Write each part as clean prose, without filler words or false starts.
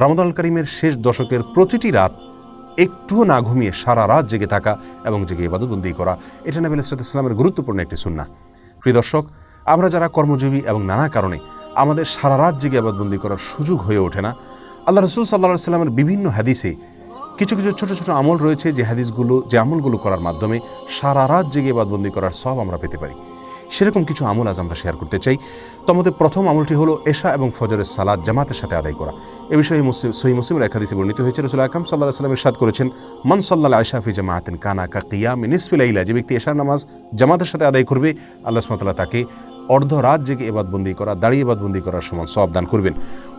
রমাদানুল কারীমের শেষ দশকের প্রতিটি রাত একটুও না ঘুমিয়ে সারা রাত জেগে থাকা এবং জেগে ইবাদতবন্দি করা, এটা নবী আলাইহিস সালামের গুরুত্বপূর্ণ একটি সুন্নাহ। প্রিয় দর্শক, আমরা যারা কর্মজীবী এবং নানা কারণে আমাদের সারা রাত জেগে ইবাদতবন্দি করার সুযোগ হয়ে ওঠে না, আল্লাহ রাসূল সাল্লাল্লাহু আলাইহি সাল্লামের বিভিন্ন হাদিসে কিছু কিছু ছোট ছোট আমল রয়েছে যে আমলগুলো করার মাধ্যমে সারা রাত জেগে ইবাদতবন্দি করার সওয়াব আমরা পেতে পারি। সেরকম কিছু আমল আজ আমরা শেয়ার করতে চাই। তোমাদের প্রথম আমলটি হলো এশা এবং ফজরের সালাত জামাতের সাথে আদায় করা। এ বিষয়ে সহিহ মুসলিমের এক হাদিসে বর্ণিত হয়েছে, রাসূল আকরাম সাল্লাল্লাহু আলাইহি ওয়াসাল্লাম ইরশাদ করেছেন, মান সাল্লাল আশা ফি জামাআতিন কানা কা কিয়ামি নিসফি লাইলা। যে ব্যক্তি এশার নামাজ জামাতের সাথে আদায় করবে, আল্লাহ সুবহানাহু ওয়া তাআলা তাকে অর্ধ রাত জেগে ইবাদতবন্দি করা, দাঁড়িয়ে ইবাদতবন্দি করার সমান সওয়াব দান করবেন।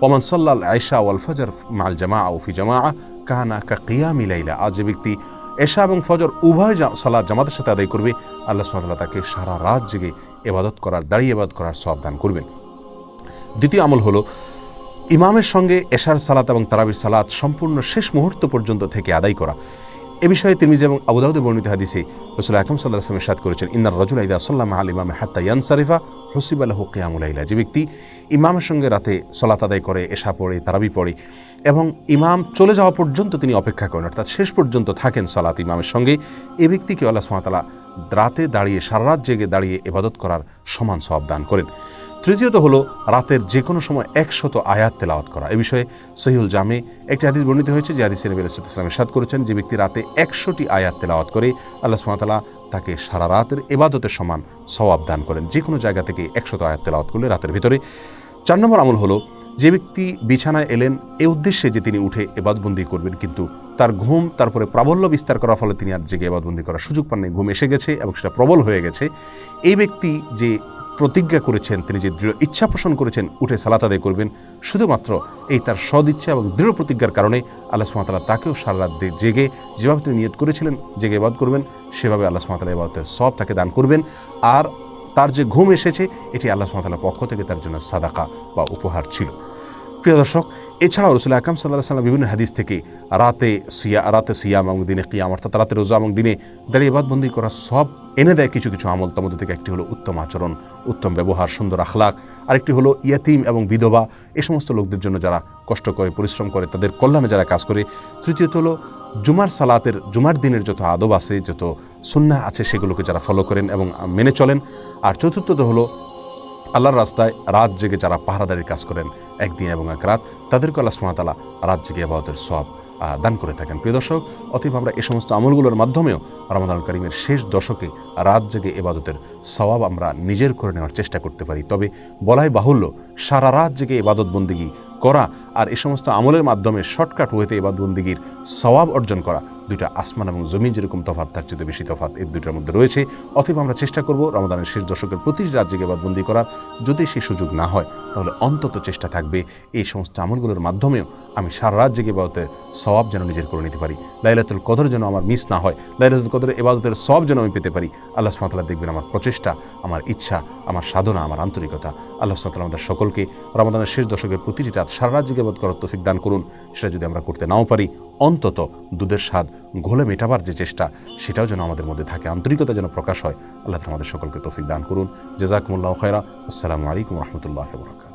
ওমান সাল্লাল আশা ওয়াল ফজর মাল জামাআ ও ফি জামাআ কানা কা কিয়ামি লাইলা। আর যে ব্যক্তি এশা এবং ফজর উভয় সালাত জামাতের সাথে আদায় করবে, আল্লাহ সুবহানাহু ওয়া তাআলা তাকে সারা রাত জেগে ইবাদত করার, দাঁড়িয়ে ইবাদত করার সওয়াব দান করবেন। দ্বিতীয় আমল হলো ইমামের সঙ্গে এশার সালাত এবং তারাবির সালাত সম্পূর্ণ শেষ মুহূর্ত পর্যন্ত থেকে আদায় করা। এ বিষয়ে তিরমিজি এবং আবু দাউদে বর্ণিত হাদিসে রাসূল আকরাম সাল্লাল্লাহু আলাইহি ওয়াসাল্লাম ইরশাদ করেছেন, ইন্নার রাজুলা ইযা সাল্লা মা'আল ইমামি হাত্তা ইয়ানসারিফা হুসিবা লাহু কিয়ামুল লাইলা। যে ব্যক্তি ইমামের সঙ্গে রাতে সালাত আদায় করে, এশা পড়ে, তারাবি পড়ে এবং ইমাম চলে যাওয়া পর্যন্ত তিনি অপেক্ষা করেন, অর্থাৎ শেষ পর্যন্ত থাকেন সালাত ইমামের সঙ্গে, এ ব্যক্তিকে আল্লাহ সুবহানাহু ওয়া তাআলা রাতে দাঁড়িয়ে, সারা রাত জেগে দাঁড়িয়ে ইবাদত করার সমান সওয়াব দান করেন। তৃতীয়ত হলো রাতের যে কোনো সময় 100 আয়াত তেলাওয়াত করা। এ বিষয়ে সহিহুল জামে একটি হাদিস বর্ণিত হয়েছে, যে হাদিসে নবী আলাইহিস সালাম ইরশাদ করেছেন, যে ব্যক্তি রাতে 100টি আয়াত তেলাওয়াত করে, আল্লাহ সুবহানাহু ওয়া তাআলা তাকে সারা রাতের ইবাদতের সমান সওয়াব দান করেন, যে কোনো জায়গা থেকে 100 আয়াত তেলাওয়াত করলে রাতের ভিতরে। 4 নম্বর আমল হলো, যে ব্যক্তি বিছানায় এলেন এ উদ্দেশ্যে যে তিনি উঠে ইবাদতবন্দি করবেন, কিন্তু তার ঘুম তারপরে প্রাবল্য বিস্তার করার ফলে তিনি আর জেগে ইবাদতবন্দি করার সুযোগ পান নাই, ঘুম এসে গেছে এবং সেটা প্রবল হয়ে গেছে, এই ব্যক্তি যে প্রতিজ্ঞা করেছেন, তিনি যে দৃঢ় ইচ্ছা পোষণ করেছেন উঠে সালাত আদায় করবেন, শুধুমাত্র এই তার সদিচ্ছা এবং দৃঢ় প্রতিজ্ঞার কারণে আল্লাহ সুবহানাহু ওয়া তাআলা তাকেও সারা রাত জেগে যেভাবে তিনি নিয়ত করেছিলেন জেগে ইবাদত করবেন, সেভাবে আল্লাহ সুবহানাহু ওয়া তাআলা ইবাদতের সওয়াব তাকে দান করবেন। আর তার যে ঘুম এসেছে, এটি আল্লাহ সুবহানাহু ওয়া তাআলার পক্ষ থেকে তার জন্য সাদাকা বা উপহার ছিল। প্রিয় দর্শক, এছাড়াও রাসূল আকরাম সাল্লাল্লাহু আলাইহি ওয়াসাল্লাম বিভিন্ন হাদিস থেকে রাতে সিয়াম এবং দিনে কিয়াম, অর্থাৎ রাতে রোজা এবং দিনে দাঁড়িয়ে ইবাদতবন্দি করার সব এনে দেয় কিছু কিছু আমল। তার মধ্যে থেকে একটি হলো উত্তম আচরণ, উত্তম ব্যবহার, সুন্দর আখলাক। আরেকটি হলো ইয়াতিম এবং বিধবা, এই সমস্ত লোকদের জন্য যারা কষ্ট করে, পরিশ্রম করে, তাদের কল্যাণে যারা কাজ করে। তৃতীয়ত হলো জুমার দিনের যত আদব আছে, যত সুন্নাহ আছে, সেগুলোকে যারা ফলো করেন এবং মেনে চলেন। আর চতুর্থত হলো আল্লাহর রাস্তায় রাত জেগে যারা পাহারাদারির কাজ করেন একদিন এবং এক রাত, তাদেরকে আল্লাহ সুবহানাহু ওয়া তাআলা রাত জেগে ইবাদতের সওয়াব দান করে থাকেন। প্রিয় দর্শক, অতএব আমরা এই সমস্ত আমলগুলোর মাধ্যমেও রমাদানুল কারীমের শেষ দশকে রাত জেগে ইবাদতের সওয়াব আমরা নিজের করে নেওয়ার চেষ্টা করতে পারি। তবে বলাই বাহুল্য, সারা রাত জেগে ইবাদত বন্দেগী করা আর এই সমস্ত আমলের মাধ্যমে শর্টকাট ওয়েতে ইবাদত বন্দেগীর সওয়াব অর্জন করা, দুইটা আসমান এবং জমিন যেরকম তফাৎ, তার চেয়ে বেশি তফাৎ এই দুইটার মধ্যে রয়েছে। অতএব আমরা চেষ্টা করব রমাদানের শেষ দশকের প্রতিটি রাত জেগে ইবাদতবন্দি করার। যদি সেই সুযোগ না হয়, তাহলে অন্তত চেষ্টা থাকবে এই সমস্ত আমলগুলোর মাধ্যমেও আমি সারা রাত জেগে ইবাদতের সওয়াব যেন নিজের করে নিতে পারি। লাইলাতুল কদর যেন আমার মিস না হয়, লাইলাতুল কদরের ইবাদতের সওয়াব যেন আমি পেতে পারি। আল্লাহ সুবহানাহু ওয়া তাআলা দেখবেন আমার প্রচেষ্টা, আমার ইচ্ছা, আমার সাধনা, আমার আন্তরিকতা। আল্লাহ সুবহানাহু ওয়া তাআলা আমাদের সকলকে রমাদানের শেষ দশকের প্রতিটি রাত সারা রাত জেগে ইবাদত করার তৌফিক দান করুন। সেটা যদি আমরা করতে নাও পারি, অন্তত দুধের স্বাদ ঘোলে মেটাবার যে চেষ্টা, সেটাও যেন আমাদের মধ্যে থাকে, আন্তরিকতা যেন প্রকাশ হয়। আল্লাহ আমাদের সকলকে তৌফিক দান করুন। জাযাকুমুল্লাহু খায়রা। আসসালামু আলাইকুম ওয়া রাহমাতুল্লাহি ওয়া বারাকাতুহু।